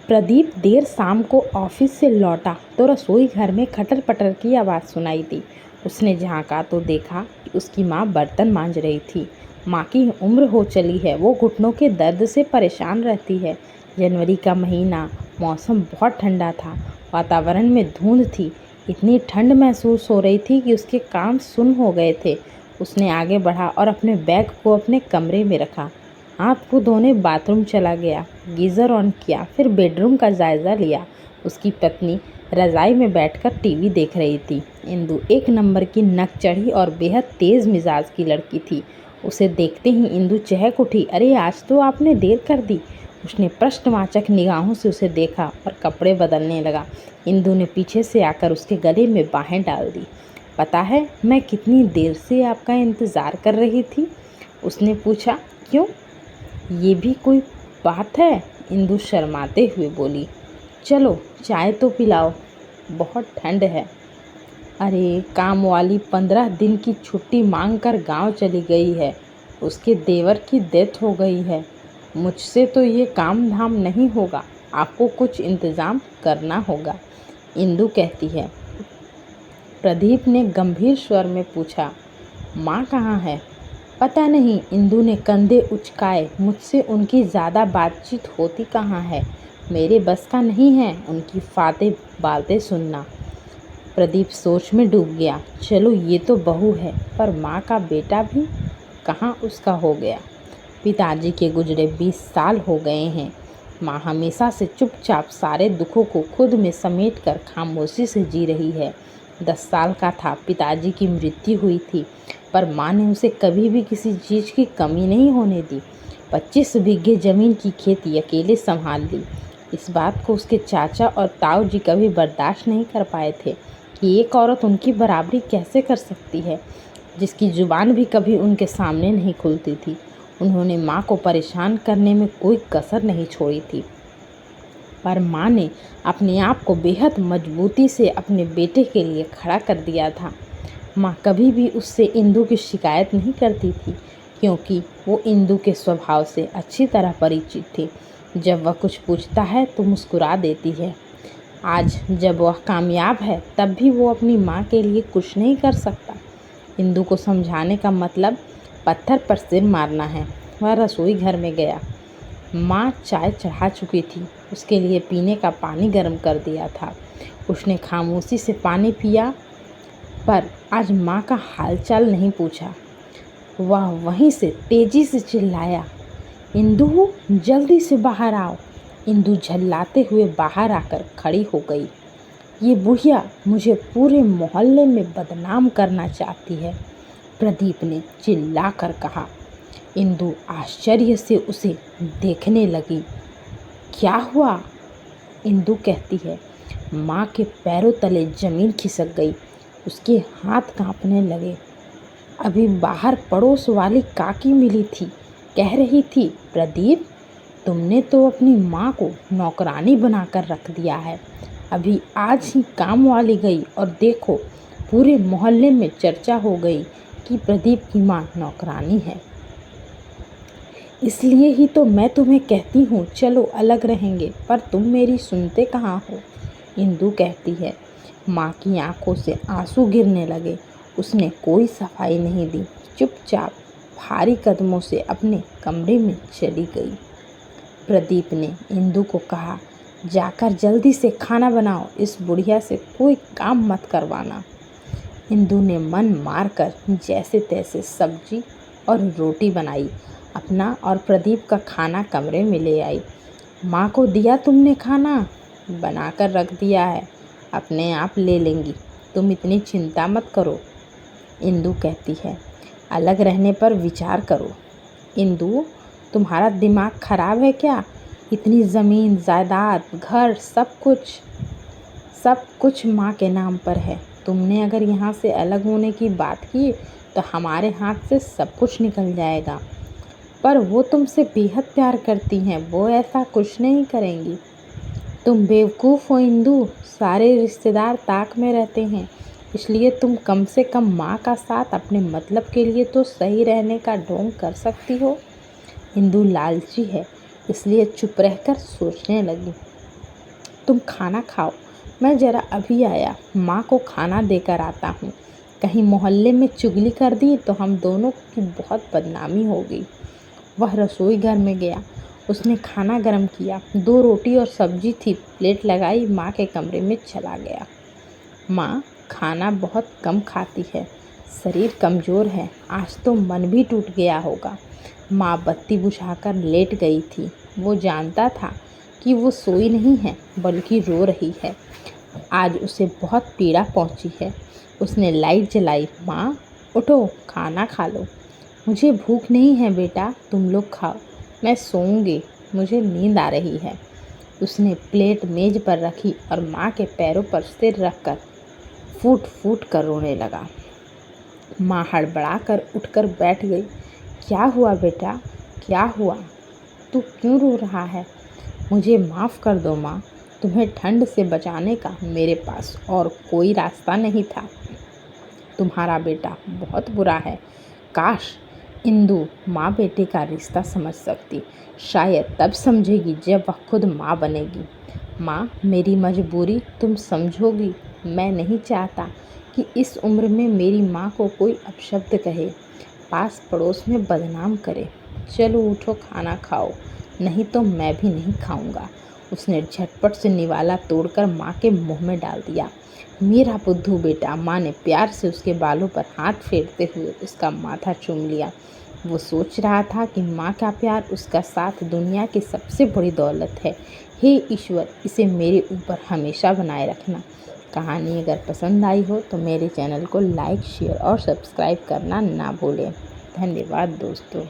प्रदीप देर शाम को ऑफिस से लौटा तो रसोई घर में खटर पटर की आवाज़ सुनाई दी। उसने झांका तो देखा कि उसकी माँ बर्तन मांज रही थी। माँ की उम्र हो चली है, वो घुटनों के दर्द से परेशान रहती है। जनवरी का महीना, मौसम बहुत ठंडा था। वातावरण में धुंध थी। इतनी ठंड महसूस हो रही थी कि उसके कान सुन्न हो गए थे। उसने आगे बढ़ा और अपने बैग को अपने कमरे में रखा। हाथ मुँह धोने बाथरूम चला गया, गीज़र ऑन किया, फिर बेडरूम का जायज़ा लिया। उसकी पत्नी रज़ाई में बैठकर टीवी देख रही थी। इंदु एक नंबर की नक चढ़ी और बेहद तेज़ मिजाज की लड़की थी। उसे देखते ही इंदु चहक उठी। अरे आज तो आपने देर कर दी। उसने प्रश्नवाचक निगाहों से उसे देखा और कपड़े बदलने लगा। इंदु ने पीछे से आकर उसके गले में बाहें डाल दी। पता है मैं कितनी देर से आपका इंतज़ार कर रही थी? उसने पूछा। क्यों, ये भी कोई बात है? इंदु शर्माते हुए बोली। चलो चाय तो पिलाओ, बहुत ठंड है। अरे काम वाली 15 दिन की छुट्टी मांगकर गांव चली गई है। उसके देवर की डेथ हो गई है। मुझसे तो ये काम धाम नहीं होगा, आपको कुछ इंतज़ाम करना होगा, इंदु कहती है। प्रदीप ने गंभीर स्वर में पूछा। माँ कहाँ है? पता नहीं, इंदु ने कंधे उचकाए। मुझसे उनकी ज़्यादा बातचीत होती कहाँ है। मेरे बस का नहीं है उनकी फाते बातें सुनना। प्रदीप सोच में डूब गया। चलो ये तो बहू है, पर माँ का बेटा भी कहाँ उसका हो गया। पिताजी के गुजरे 20 साल हो गए हैं। माँ हमेशा से चुपचाप सारे दुखों को खुद में समेट कर खामोशी से जी रही है। 10 साल का था पिताजी की मृत्यु हुई थी, पर माँ ने उसे कभी भी किसी चीज़ की कमी नहीं होने दी। 25 बीघे ज़मीन की खेती अकेले संभाल ली। इस बात को उसके चाचा और ताऊ जी कभी बर्दाश्त नहीं कर पाए थे कि एक औरत उनकी बराबरी कैसे कर सकती है, जिसकी जुबान भी कभी उनके सामने नहीं खुलती थी। उन्होंने माँ को परेशान करने में कोई कसर नहीं छोड़ी थी, पर माँ ने अपने आप को बेहद मजबूती से अपने बेटे के लिए खड़ा कर दिया था। माँ कभी भी उससे इंदु की शिकायत नहीं करती थी, क्योंकि वो इंदु के स्वभाव से अच्छी तरह परिचित थी। जब वह कुछ पूछता है तो मुस्कुरा देती है। आज जब वह कामयाब है, तब भी वो अपनी माँ के लिए कुछ नहीं कर सकता। इंदु को समझाने का मतलब पत्थर पर सिर मारना है। वह रसोई घर में गया। माँ चाय चढ़ा चुकी थी। उसके लिए पीने का पानी गर्म कर दिया था। उसने खामोशी से पानी पिया, पर आज माँ का हालचाल नहीं पूछा। वह वहीं से तेजी से चिल्लाया, इंदु जल्दी से बाहर आओ। इंदु झल्लाते हुए बाहर आकर खड़ी हो गई। ये बुढ़िया मुझे पूरे मोहल्ले में बदनाम करना चाहती है, प्रदीप ने चिल्लाकर कहा। इंदु आश्चर्य से उसे देखने लगी। क्या हुआ? इंदु कहती है। माँ के पैरों तले जमीन खिसक गई। उसके हाथ कांपने लगे। अभी बाहर पड़ोस वाली काकी मिली थी, कह रही थी, प्रदीप तुमने तो अपनी माँ को नौकरानी बनाकर रख दिया है। अभी आज ही काम वाली गई और देखो पूरे मोहल्ले में चर्चा हो गई कि प्रदीप की माँ नौकरानी है। इसलिए ही तो मैं तुम्हें कहती हूँ चलो अलग रहेंगे, पर तुम मेरी सुनते कहाँ हो, इंदु कहती है। माँ की आंखों से आंसू गिरने लगे। उसने कोई सफाई नहीं दी, चुपचाप भारी कदमों से अपने कमरे में चली गई। प्रदीप ने इंदु को कहा, जाकर जल्दी से खाना बनाओ, इस बुढ़िया से कोई काम मत करवाना। इंदु ने मन मारकर जैसे तैसे सब्जी और रोटी बनाई। अपना और प्रदीप का खाना कमरे में ले आई। माँ को दिया तुमने खाना? बनाकर रख दिया है, अपने आप ले लेंगी, तुम इतनी चिंता मत करो, इंदु कहती है। अलग रहने पर विचार करो। इंदु तुम्हारा दिमाग खराब है क्या? इतनी ज़मीन जायदाद घर सब कुछ माँ के नाम पर है। तुमने अगर यहाँ से अलग होने की बात की तो हमारे हाथ से सब कुछ निकल जाएगा। पर वो तुमसे बेहद प्यार करती हैं, वो ऐसा कुछ नहीं करेंगी। तुम बेवकूफ़ हो इंदु, सारे रिश्तेदार ताक में रहते हैं, इसलिए तुम कम से कम माँ का साथ अपने मतलब के लिए तो सही रहने का ढोंग कर सकती हो। इंदु लालची है, इसलिए चुप रहकर सोचने लगी। तुम खाना खाओ, मैं ज़रा अभी आया, माँ को खाना देकर आता हूँ। कहीं मोहल्ले में चुगली कर दी तो हम दोनों की बहुत बदनामी होगी। वह रसोई घर में गया। उसने खाना गर्म किया। 2 रोटी और सब्जी थी। प्लेट लगाई, माँ के कमरे में चला गया। माँ खाना बहुत कम खाती है, शरीर कमज़ोर है, आज तो मन भी टूट गया होगा। माँ बत्ती बुझाकर लेट गई थी। वो जानता था कि वो सोई नहीं है बल्कि रो रही है। आज उसे बहुत पीड़ा पहुँची है। उसने लाइट जलाई। माँ उठो, खाना खा लो। मुझे भूख नहीं है बेटा, तुम लोग खाओ, मैं सोऊंगी, मुझे नींद आ रही है। उसने प्लेट मेज पर रखी और माँ के पैरों पर सिर रखकर फूट फूट कर रोने लगा। माँ हड़बड़ाकर उठकर बैठ गई। क्या हुआ बेटा, क्या हुआ? तू क्यों रो रहा है? मुझे माफ़ कर दो माँ, तुम्हें ठंड से बचाने का मेरे पास और कोई रास्ता नहीं था। तुम्हारा बेटा बहुत बुरा है। काश इंदु माँ बेटे का रिश्ता समझ सकती। शायद तब समझेगी जब वह खुद माँ बनेगी। माँ, मेरी मजबूरी तुम समझोगी। मैं नहीं चाहता कि इस उम्र में मेरी माँ को कोई अपशब्द कहे, पास पड़ोस में बदनाम करे। चलो उठो, खाना खाओ, नहीं तो मैं भी नहीं खाऊंगा। उसने झटपट से निवाला तोड़कर माँ के मुंह में डाल दिया। मेरा बुद्धू बेटा, माँ ने प्यार से उसके बालों पर हाथ फेरते हुए उसका माथा चूम लिया। वो सोच रहा था कि माँ का प्यार, उसका साथ दुनिया की सबसे बड़ी दौलत है। हे ईश्वर, इसे मेरे ऊपर हमेशा बनाए रखना। कहानी अगर पसंद आई हो तो मेरे चैनल को लाइक, शेयर और सब्सक्राइब करना ना भूलें। धन्यवाद दोस्तों।